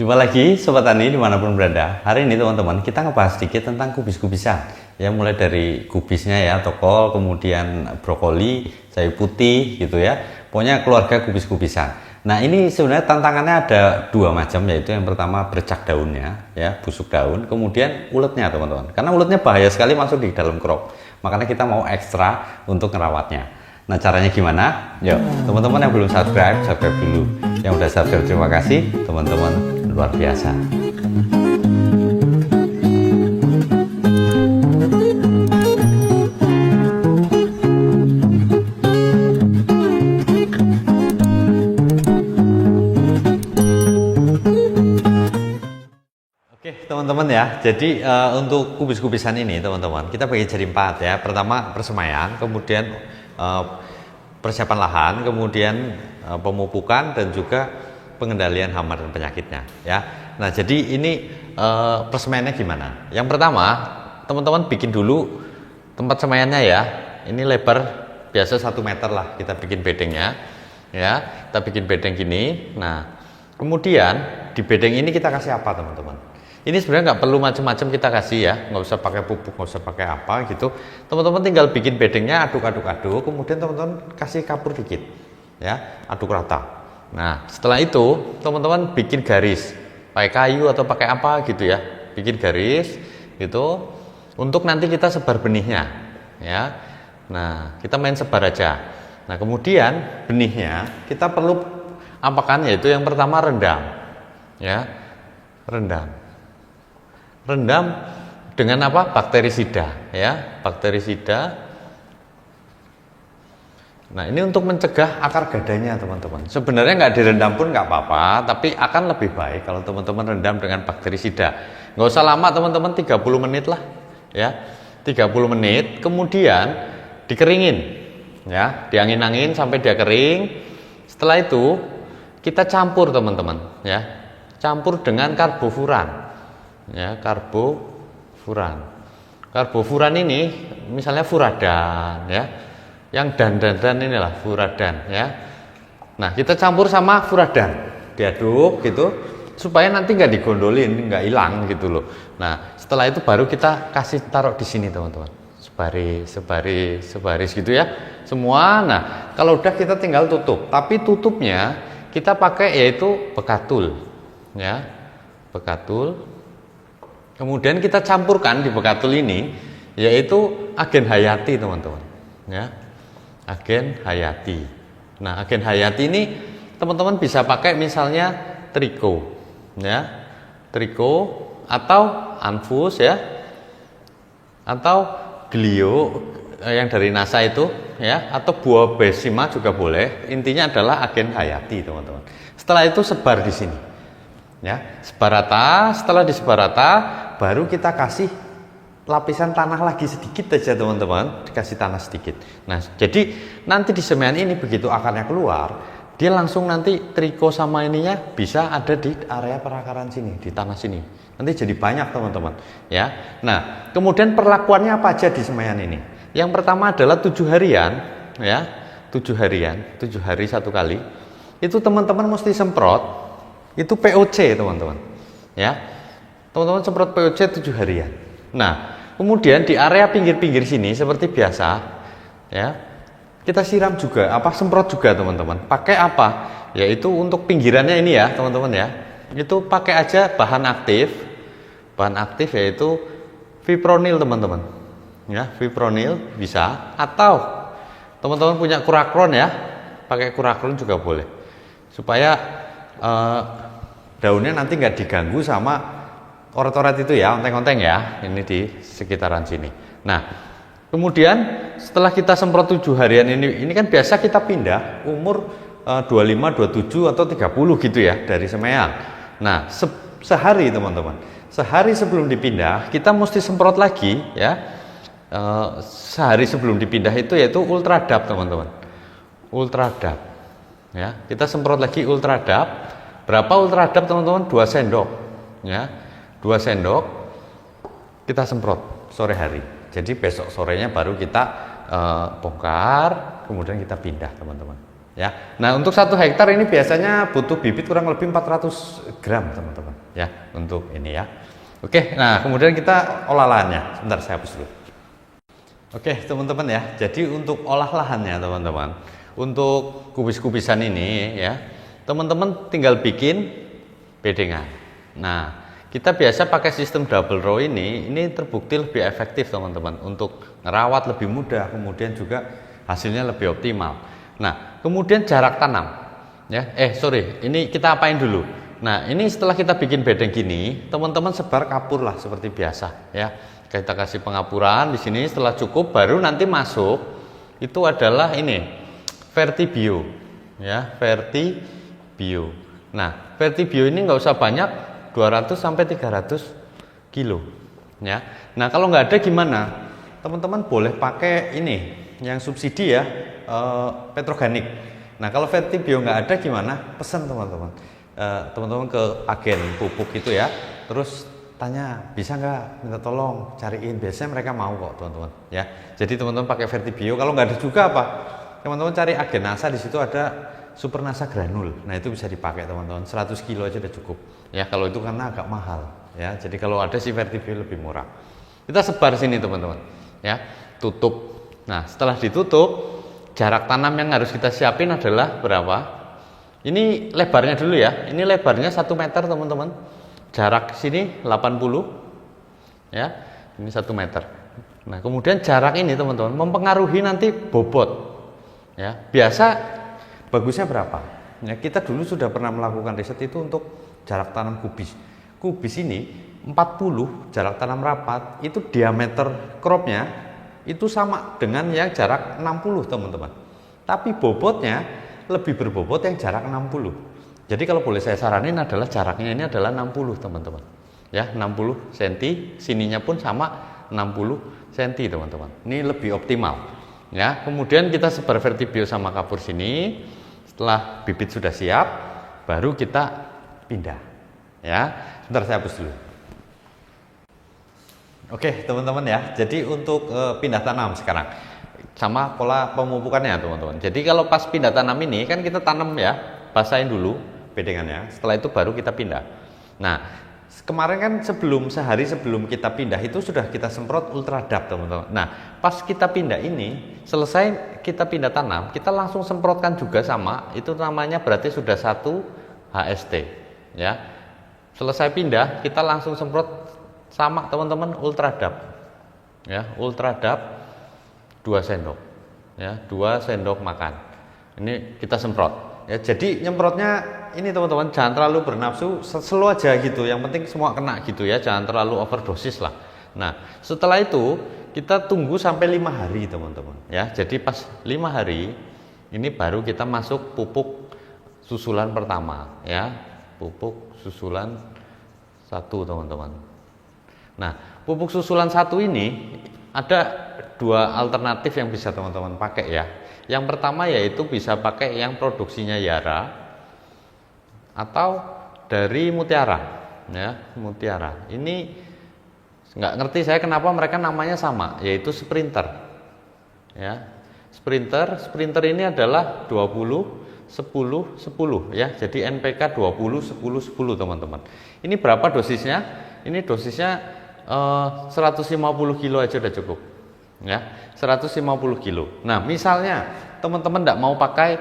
Jumpa lagi Sobat Tani dimanapun berada. Hari ini teman-teman kita ngebahas sedikit tentang kubis-kubisan. Ya mulai dari kubisnya ya, tokol, kemudian brokoli, jahe putih gitu ya. Pokoknya keluarga kubis-kubisan. Nah ini sebenarnya tantangannya ada dua macam, yaitu yang pertama bercak daunnya ya, busuk daun. Kemudian uletnya teman-teman. Karena uletnya bahaya sekali masuk di dalam crop. Makanya kita mau ekstra untuk ngerawatnya. Nah caranya gimana? Yuk teman-teman yang belum subscribe, subscribe dulu. Yang udah subscribe terima kasih, teman-teman luar biasa. Oke teman-teman ya, jadi untuk kubis-kubisan ini teman-teman kita bagi jadi 4 ya. Pertama persemaian, kemudian persiapan lahan, kemudian pemupukan dan juga pengendalian hama dan penyakitnya ya. Nah jadi ini persemaiannya gimana? Yang pertama teman-teman bikin dulu tempat semaiannya ya. Ini lebar biasa 1 meter lah kita bikin bedengnya ya. Kita bikin bedeng gini. Nah kemudian di bedeng ini kita kasih apa teman-teman? Ini sebenarnya nggak perlu macam-macam kita kasih ya, nggak usah pakai pupuk, nggak usah pakai apa gitu. Teman-teman tinggal bikin bedengnya, aduk, kemudian teman-teman kasih kapur dikit, ya, aduk rata. Nah, setelah itu teman-teman bikin garis, pakai kayu atau pakai apa gitu ya, bikin garis gitu. Untuk nanti kita sebar benihnya, ya. Nah, kita main sebar aja. Nah, kemudian benihnya kita perlu apakan, yaitu yang pertama rendam, ya, rendam dengan apa? Bakterisida ya, bakterisida. Nah ini untuk mencegah akar gadanya teman-teman. Sebenarnya nggak direndam pun nggak apa-apa, tapi akan lebih baik kalau teman-teman rendam dengan bakterisida. Nggak usah lama teman-teman, 30 menit lah ya, 30 menit. Kemudian dikeringin ya, diangin-angin sampai dia kering. Setelah itu kita campur teman-teman ya, campur dengan karbofuran ya, karbofuran ini misalnya furadan ya, yang dan inilah furadan ya. Nah kita campur sama furadan, diaduk gitu supaya nanti nggak digondolin, nggak hilang gitu loh. Nah setelah itu baru kita kasih taruh di sini teman-teman, sebaris gitu ya semua. Nah kalau udah kita tinggal tutup, tapi tutupnya kita pakai yaitu bekatul ya, bekatul. Kemudian kita campurkan di bekatul ini yaitu agen hayati teman-teman ya, agen hayati. Nah agen hayati ini teman-teman bisa pakai misalnya triko ya, triko atau anfus ya, atau glio yang dari NASA itu ya, atau buah besima juga boleh. Intinya adalah agen hayati teman-teman. Setelah itu sebar di sini ya, sebar rata. Setelah disebar rata baru kita kasih lapisan tanah lagi sedikit aja teman-teman, dikasih tanah sedikit. Nah jadi nanti di semaian ini begitu akarnya keluar, dia langsung nanti triko sama ininya bisa ada di area perakaran sini, di tanah sini. Nanti jadi banyak teman-teman ya. Nah kemudian perlakuannya apa aja di semaian ini? Yang pertama adalah 7 harian ya, 7 hari 1 kali. Itu teman-teman mesti semprot itu POC teman-teman ya. Teman-teman semprot POC 7 harian. Nah kemudian di area pinggir-pinggir sini seperti biasa ya, kita siram juga, semprot juga teman-teman. Pakai apa? Yaitu untuk pinggirannya ini ya teman-teman ya, itu pakai aja bahan aktif yaitu fipronil teman-teman ya, fipronil bisa, atau teman-teman punya kurakron ya, pakai kurakron juga boleh, supaya daunnya nanti nggak diganggu sama oret-oret itu ya, onteng-onteng ya, ini di sekitaran sini. Nah kemudian setelah kita semprot 7 harian ini kan biasa kita pindah umur 25, 27 atau 30 gitu ya dari semaian. Nah sehari teman-teman, sehari sebelum dipindah kita mesti semprot lagi ya. Sehari sebelum dipindah itu yaitu ultradap teman-teman, ultradap ya, kita semprot lagi ultradap. Berapa ultradap teman-teman? 2 sendok ya, 2 sendok kita semprot sore hari. Jadi besok sorenya baru kita bongkar, kemudian kita pindah teman-teman ya. Nah, untuk 1 hektar ini biasanya butuh bibit kurang lebih 400 gram teman-teman ya, untuk ini ya. Oke, nah kemudian kita olah lahannya. Sebentar, saya hapus dulu. Oke teman-teman ya, jadi untuk olah lahannya teman-teman, untuk kubis-kubisan ini ya, teman-teman tinggal bikin bedengan. Nah, kita biasa pakai sistem double row ini terbukti lebih efektif teman-teman, untuk ngerawat lebih mudah, kemudian juga hasilnya lebih optimal. Nah, kemudian jarak tanam ya, ini kita apain dulu. Nah, ini setelah kita bikin bedeng gini, teman-teman sebar kapur lah seperti biasa ya. Kita kasih pengapuran di sini, setelah cukup baru nanti masuk itu adalah ini Vertibio ya, Vertibio. Nah, Vertibio ini nggak usah banyak, 200 sampai 300 kilo ya. Nah, kalau nggak ada gimana? Teman-teman boleh pakai ini yang subsidi ya, Petroganik. Nah, kalau Vertibio nggak ada gimana? Pesan teman-teman. Teman-teman ke agen pupuk itu ya, terus tanya bisa nggak minta tolong cariin, biasanya mereka mau kok teman-teman ya. Jadi teman-teman pakai Vertibio. Kalau nggak ada juga apa, teman-teman cari agen NASA, di situ ada Super NASA granul. Nah, itu bisa dipakai teman-teman, 100 kilo aja udah cukup ya. Kalau itu karena agak mahal ya, jadi kalau ada si Vertibio lebih murah. Kita sebar sini teman-teman ya, tutup. Nah, setelah ditutup, jarak tanam yang harus kita siapin adalah berapa? Ini lebarnya dulu ya, ini lebarnya 1 meter teman-teman, jarak sini 80 ya, ini 1 meter. Nah, kemudian jarak ini teman-teman mempengaruhi nanti bobot ya. Biasa bagusnya berapa ya, kita dulu sudah pernah melakukan riset itu untuk jarak tanam kubis ini 40, jarak tanam rapat itu diameter cropnya itu sama dengan yang jarak 60 teman-teman, tapi bobotnya lebih berbobot yang jarak 60. Jadi kalau boleh saya saranin adalah jaraknya ini adalah 60 teman-teman ya, 60 cm, sininya pun sama 60 cm teman-teman. Ini lebih optimal ya. Kemudian kita sebar Vertibio sama kapur sini. Setelah bibit sudah siap, baru kita pindah ya. Sebentar, saya hapus dulu. Oke teman-teman ya, jadi untuk pindah tanam sekarang sama pola pemupukannya teman-teman. Jadi kalau pas pindah tanam ini kan kita tanam ya, basahin dulu bedengannya, setelah itu baru kita pindah. Nah, kemarin kan sehari sebelum kita pindah itu sudah kita semprot Ultradap teman-teman. Nah, pas kita pindah ini, selesai kita pindah tanam, kita langsung semprotkan juga sama, itu namanya berarti sudah 1 HST ya. Selesai pindah, kita langsung semprot sama teman-teman Ultradap ya, Ultradap 2 sendok ya, 2 sendok makan. Ini kita semprot ya. Jadi nyemprotnya ini teman-teman jangan terlalu bernafsu, slow aja gitu, yang penting semua kena gitu ya, jangan terlalu overdosis lah. Nah, setelah itu kita tunggu sampai 5 hari teman-teman ya. Jadi pas 5 hari ini baru kita masuk pupuk susulan pertama ya, pupuk susulan 1 teman-teman. Nah, pupuk susulan 1 ini ada 2 alternatif yang bisa teman-teman pakai ya. Yang pertama yaitu bisa pakai yang produksinya Yara atau dari Mutiara ya, Mutiara. Ini nggak ngerti saya kenapa mereka namanya sama, yaitu Sprinter ya. Sprinter ini adalah 20 10 10 ya. Jadi NPK 20 10 10 teman-teman. Ini berapa dosisnya? Ini dosisnya 150 kilo aja udah cukup ya, 150 kilo. Nah, misalnya teman-teman tidak mau pakai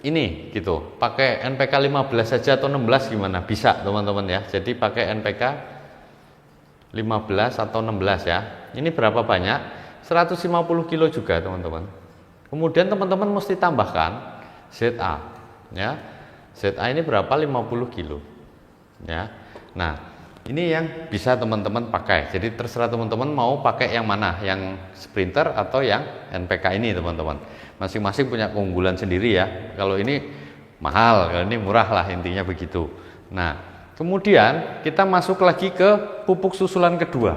ini gitu, pakai NPK 15 saja atau 16 gimana? Bisa teman-teman ya. Jadi pakai NPK 15 atau 16 ya. Ini berapa banyak? 150 kilo juga teman-teman. Kemudian teman-teman mesti tambahkan ZA ya. ZA ini berapa? 50 kilo ya. Nah, ini yang bisa teman-teman pakai. Jadi terserah teman-teman mau pakai yang mana, yang Sprinter atau yang NPK ini teman-teman. Masing-masing punya keunggulan sendiri ya. Kalau ini mahal, kalau ini murah lah, intinya begitu. Nah, kemudian kita masuk lagi ke pupuk susulan kedua.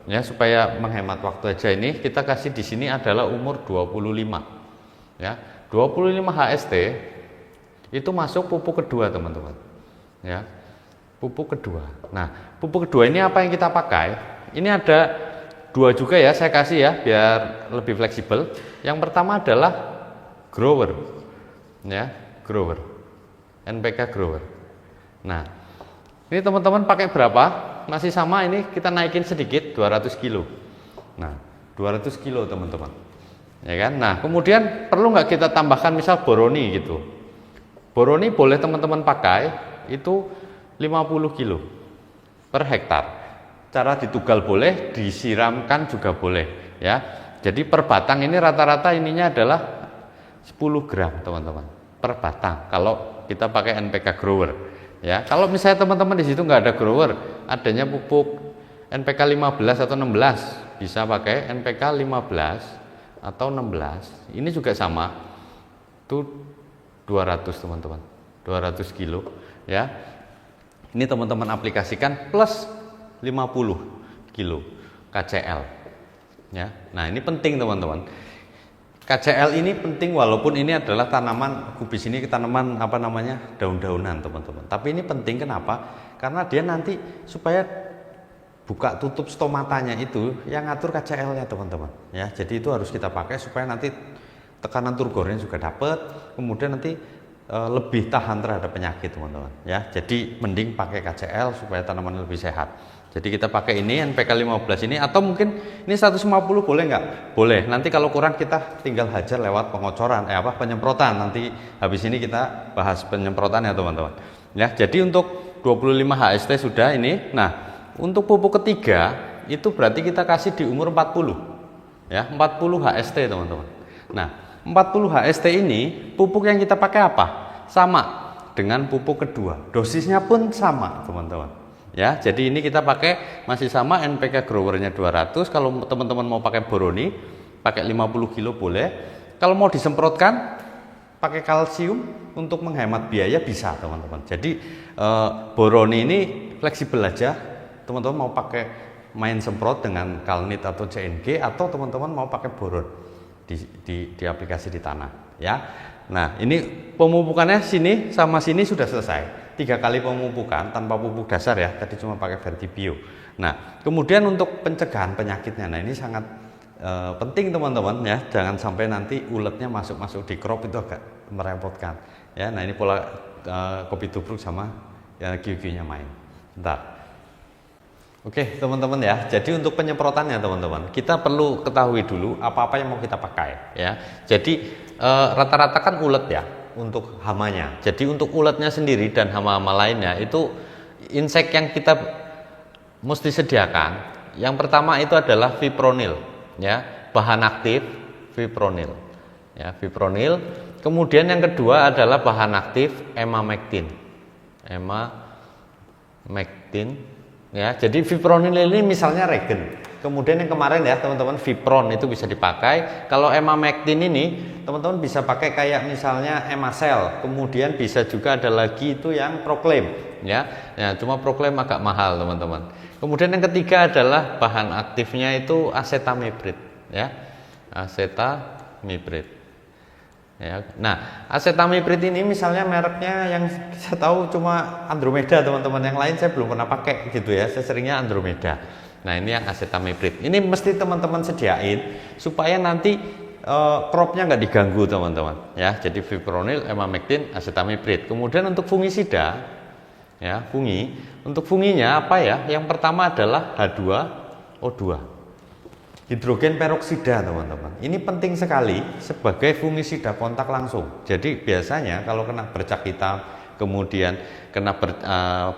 Ya, supaya menghemat waktu aja, ini kita kasih di sini adalah umur 25. Ya, 25 HST itu masuk pupuk kedua teman-teman. Ya. Pupuk kedua. Nah, pupuk kedua ini apa yang kita pakai? Ini ada 2 juga ya, saya kasih ya biar lebih fleksibel. Yang pertama adalah grower ya, grower, NPK grower. Nah, ini teman-teman pakai berapa? Masih sama, ini kita naikin sedikit 200 kilo. Nah, 200 kilo teman-teman, ya kan? Nah, kemudian perlu nggak kita tambahkan misal boroni gitu? Boroni boleh teman-teman pakai itu 50 kilo per hektar. Cara ditugal boleh, disiramkan juga boleh, ya. Jadi per batang ini rata-rata ininya adalah 10 gram teman-teman per batang kalau kita pakai NPK grower, ya. Kalau misalnya teman-teman di situ nggak ada grower, adanya pupuk NPK 15 atau 16, bisa pakai NPK 15 atau 16. Ini juga sama, itu 200 teman-teman, 200 kilo, ya. Ini teman-teman aplikasikan plus 50 kilo KCl, ya. Nah, ini penting teman-teman. KCl ini penting walaupun ini adalah tanaman kubis, ini tanaman apa namanya, daun-daunan teman-teman. Tapi ini penting kenapa? Karena dia nanti supaya buka tutup stomatanya itu yang ngatur KCl-nya teman-teman, ya. Jadi itu harus kita pakai supaya nanti tekanan turgornya juga dapat, kemudian nanti lebih tahan terhadap penyakit teman-teman, ya. Jadi mending pakai KCl supaya tanaman lebih sehat. Jadi kita pakai ini NPK 15 ini, atau mungkin ini 150 boleh nggak? Boleh. Nanti kalau kurang kita tinggal hajar lewat pengocoran, penyemprotan. Nanti habis ini kita bahas penyemprotan ya teman-teman. Ya, jadi untuk 25 HST sudah ini. Nah, untuk pupuk ketiga itu berarti kita kasih di umur 40. Ya, 40 HST teman-teman. Nah, 40 HST ini pupuk yang kita pakai apa? Sama dengan pupuk kedua. Dosisnya pun sama, teman-teman. Ya, jadi ini kita pakai masih sama NPK growernya 200. Kalau teman-teman mau pakai boroni, pakai 50 kilo boleh. Kalau mau disemprotkan pakai kalsium untuk menghemat biaya bisa, teman-teman. Jadi boroni ini fleksibel aja. Teman-teman mau pakai main semprot dengan Kalnit atau CNG, atau teman-teman mau pakai boron di aplikasi di tanah, ya. Nah, ini pemupukannya sini sama sini sudah selesai. 3 kali pemupukan tanpa pupuk dasar ya, tadi cuma pakai Vertibio. Nah, kemudian untuk pencegahan penyakitnya, nah ini sangat penting teman-teman, ya. Jangan sampai nanti uletnya masuk di crop, itu agak merepotkan, ya. Nah, ini pola kopi tubruk sama ya, giu-giunya main. Bentar. Oke teman-teman, ya, jadi untuk penyemprotannya teman-teman, kita perlu ketahui dulu apa-apa yang mau kita pakai, ya. Jadi rata-rata kan ulet ya untuk hamanya. Jadi untuk uletnya sendiri dan hama-hama lainnya itu insek yang kita mesti sediakan. Yang pertama itu adalah fipronil, ya, bahan aktif fipronil, ya, fipronil. Kemudian yang kedua adalah bahan aktif emamectin, ya. Jadi fipronil ini misalnya regen. Kemudian yang kemarin ya teman-teman, Fipron itu bisa dipakai. Kalau emamectin ini teman-teman bisa pakai kayak misalnya Emacel. Kemudian bisa juga ada lagi itu yang Proclaim, ya. Ya, cuma Proclaim agak mahal teman-teman. Kemudian yang ketiga adalah bahan aktifnya itu acetamiprid, ya, acetamiprid. Ya. Nah, acetamiprid ini misalnya mereknya yang saya tahu cuma Andromeda teman-teman, yang lain saya belum pernah pakai gitu ya, saya seringnya Andromeda. Nah, ini yang acetamiprid, ini mesti teman-teman sediain supaya nanti cropnya nggak diganggu teman-teman, ya. Jadi fipronil, emamectin, acetamiprid. Kemudian untuk fungisida, ya, untuk funginya apa ya? Yang pertama adalah H2O2, hidrogen peroksida teman-teman. Ini penting sekali sebagai fungisida kontak langsung. Jadi biasanya kalau kena bercak hitam, kemudian kena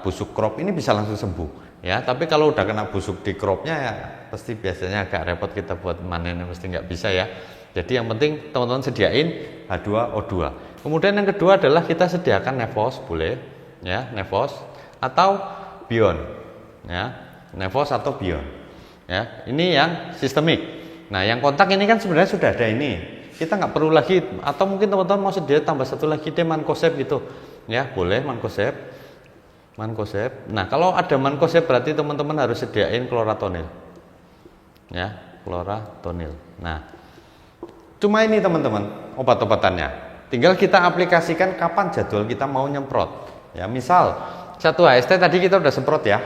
busuk crop, ini bisa langsung sembuh, ya. Tapi kalau udah kena busuk di cropnya ya pasti biasanya agak repot kita buat manennya, pasti nggak bisa ya. Jadi yang penting teman-teman sediain H2O2. Kemudian yang kedua adalah kita sediakan Nevos, boleh, ya, Nevos atau Bion, ya, Nevos atau Bion. Ya, ini yang sistemik. Nah, yang kontak ini kan sebenarnya sudah ada ini. Kita nggak perlu lagi, atau mungkin teman-teman mau sedia tambah satu lagi deh Mancozeb gitu. Ya, boleh Mancozeb. Nah, kalau ada Mancozeb berarti teman-teman harus sediain Chloratonyl. Ya, Chloratonyl. Nah, cuma ini teman-teman obat-obatannya. Tinggal kita aplikasikan kapan jadwal kita mau nyemprot. Ya, misal 1 HST tadi kita udah semprot ya,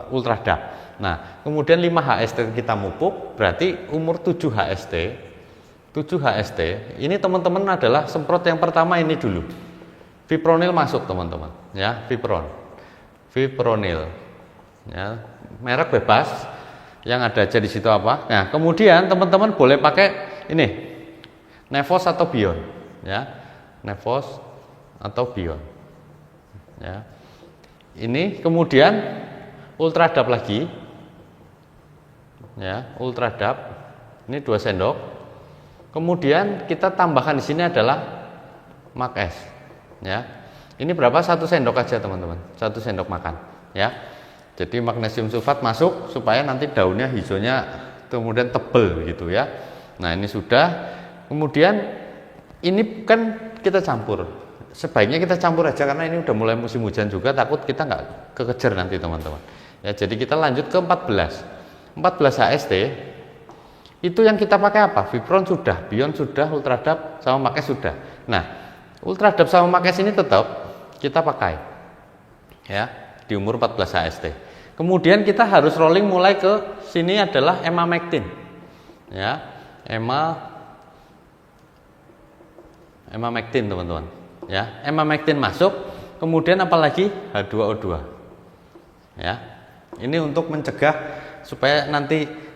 Ultradap. Nah, kemudian 5 HST kita mupuk, berarti umur 7 HST 7-HST. Ini teman-teman adalah semprot yang pertama ini dulu. Fipronil masuk teman-teman, ya, fipronil. Ya, merek bebas, yang ada aja di situ apa. Nah, kemudian teman-teman boleh pakai ini, Nevos atau Bion, ya, Nevos atau Bion. Ya. Ini kemudian Ultradap lagi, ya, Ultradap. Ini 2 sendok. Kemudian kita tambahkan di sini adalah Mag-S, ya. Ini berapa? 1 sendok aja teman-teman, 1 sendok makan, ya. Jadi magnesium sulfat masuk supaya nanti daunnya hijaunya kemudian tebel gitu ya. Nah ini sudah. Kemudian ini kan kita campur. Sebaiknya kita campur aja karena ini udah mulai musim hujan juga, takut kita nggak kekejar nanti teman-teman. Ya jadi kita lanjut ke 14 HST. Itu yang kita pakai apa? Fipron sudah, Bion sudah, Ultradap sama Mag-S sudah. Nah, Ultradap sama Mag-S ini tetap kita pakai, ya, di umur 14 HST. Kemudian kita harus rolling mulai ke sini adalah Emamectin, ya, Emamectin teman-teman, ya, Emamectin masuk. Kemudian apalagi H2O2, ya, ini untuk mencegah supaya nanti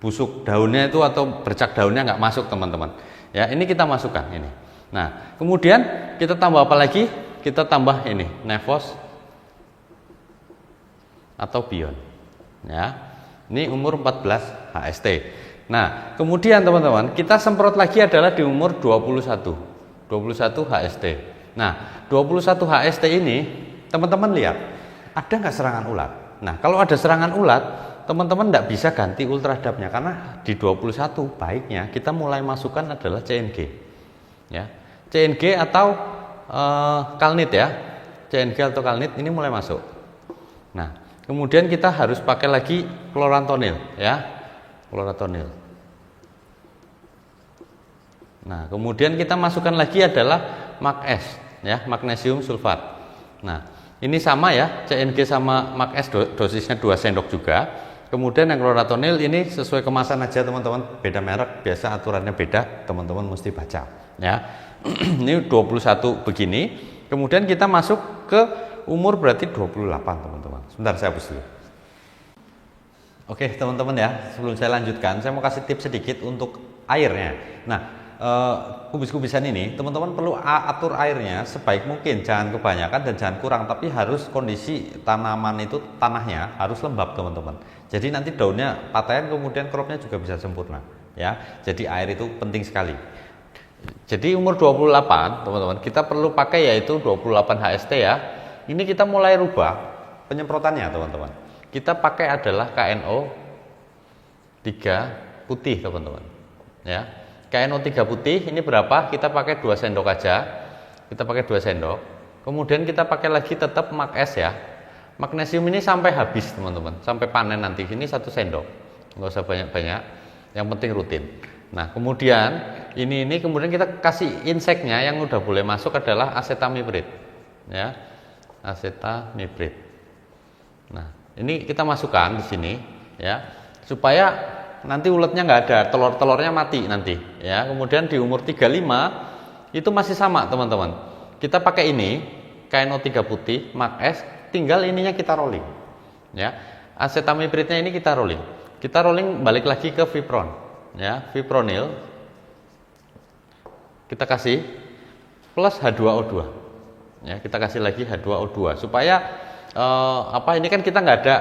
busuk daunnya itu atau bercak daunnya nggak masuk teman-teman, ya. Ini kita masukkan ini. Nah kemudian kita tambah apa lagi? Kita tambah ini Nevos atau Bion, ya. Ini umur 14 HST. Nah kemudian teman-teman kita semprot lagi adalah di umur 21 HST. Nah 21 HST ini teman-teman lihat ada nggak serangan ulat. Nah kalau ada serangan ulat teman-teman tidak bisa ganti Ultradapnya karena di 21 baiknya kita mulai masukkan adalah CNG, ya, CNG atau Kalnit, ya, CNG atau Kalnit ini mulai masuk. Nah kemudian kita harus pakai lagi Chloranthanil, ya, Chloranthanil. Nah kemudian kita masukkan lagi adalah Mag-S, ya, magnesium sulfat. Nah ini sama ya, CNG sama Mag-S dosisnya 2 sendok juga. Kemudian yang Chloranthanil ini sesuai kemasan aja teman-teman, beda merek, biasa aturannya beda, teman-teman mesti baca, ya. Ini 21 begini. Kemudian kita masuk ke umur berarti 28 teman-teman. Sebentar saya hapus dulu. Oke teman-teman ya, sebelum saya lanjutkan saya mau kasih tips sedikit untuk airnya. Nah kubis-kubisan ini teman-teman perlu atur airnya sebaik mungkin, jangan kebanyakan dan jangan kurang, tapi harus kondisi tanaman itu tanahnya harus lembab teman-teman. Jadi nanti daunnya patahan, kemudian cropnya juga bisa sempurna, ya. Jadi air itu penting sekali. Jadi umur 28 teman-teman kita perlu pakai yaitu 28 HST, ya. Ini kita mulai rubah penyemprotannya teman-teman. Kita pakai adalah KNO 3 putih teman-teman, ya. KNO 3 putih ini berapa? Kita pakai 2 sendok aja. Kita pakai 2 sendok. Kemudian kita pakai lagi tetap Mag-S, ya. Magnesium ini sampai habis teman-teman, sampai panen nanti. Ini 1 sendok. Nggak usah banyak-banyak. Yang penting rutin. Nah, kemudian ini kemudian kita kasih inseknya yang udah boleh masuk adalah acetamiprid, ya. Acetamiprid. Nah, ini kita masukkan di sini, ya. Supaya nanti uletnya nggak ada, telur-telurnya mati nanti, ya. Kemudian di umur 35 itu masih sama teman-teman. Kita pakai ini KNO 3 putih, Mag-S, tinggal ininya kita rolling, ya. Acetamipridnya ini kita rolling. Kita rolling balik lagi ke Fipron, ya, Fipronil. Kita kasih plus H2O2, ya. Kita kasih lagi H2O2 supaya ini kan kita nggak ada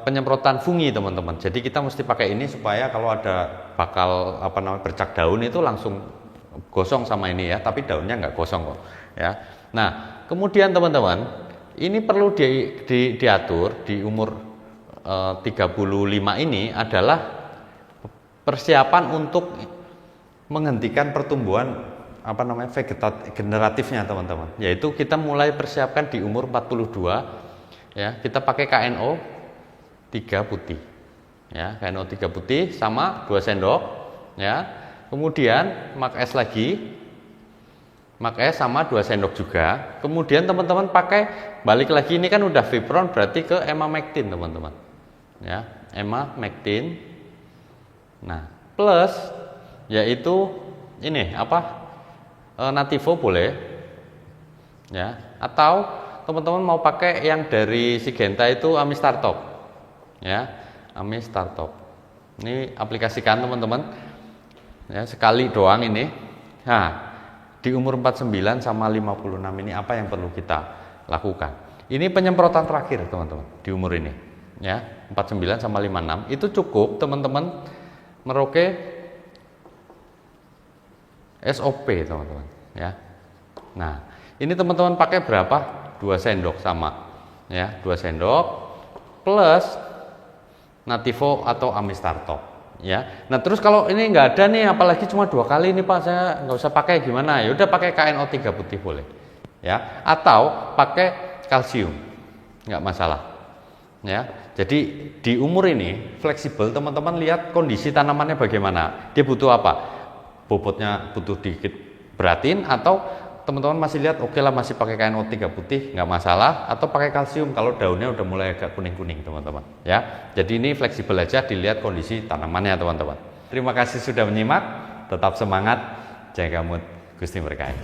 penyemprotan fungi teman-teman. Jadi kita mesti pakai ini supaya kalau ada bakal bercak daun itu langsung gosong sama ini, ya, tapi daunnya nggak gosong kok, ya. Nah kemudian teman-teman ini perlu diatur di umur 35 ini adalah persiapan untuk menghentikan pertumbuhan generatifnya teman-teman, yaitu kita mulai persiapkan di umur 42, ya. Kita pakai KNO 3 putih, ya, KNO 3 putih sama 2 sendok, ya. Kemudian Mag-S lagi, Mag-S sama 2 sendok juga. Kemudian teman-teman pakai balik lagi, ini kan udah Fipron berarti ke Emamectin teman-teman, ya, Emamectin. Nah, plus yaitu ini apa? Nativo boleh, ya. Atau teman-teman mau pakai yang dari Syngenta itu Amistartop, ya, Amistartop. Ini aplikasikan teman-teman, ya, sekali doang ini. Nah, di umur 49 sama 56 ini apa yang perlu kita lakukan? Ini penyemprotan terakhir teman-teman di umur ini, ya, 49 sama 56 itu cukup teman-teman meroke SOP teman-teman, ya. Nah, ini teman-teman pakai berapa? 2 sendok sama, ya, 2 sendok plus Nativo atau Amistartop, ya. Nah, terus kalau ini nggak ada nih, apalagi cuma 2 kali ini Pak, saya nggak usah pakai gimana? Ya udah pakai KNO3 putih boleh, ya. Atau pakai kalsium, nggak masalah, ya. Jadi di umur ini fleksibel teman-teman, lihat kondisi tanamannya bagaimana, dia butuh apa. Bobotnya butuh dikit beratin, atau teman-teman masih lihat oke lah masih pakai KNO3 putih nggak masalah, atau pakai kalsium kalau daunnya udah mulai agak kuning-kuning teman-teman, ya. Jadi ini fleksibel aja, dilihat kondisi tanamannya teman-teman. Terima kasih sudah menyimak, tetap semangat, jaga mood, Gusti berkahi.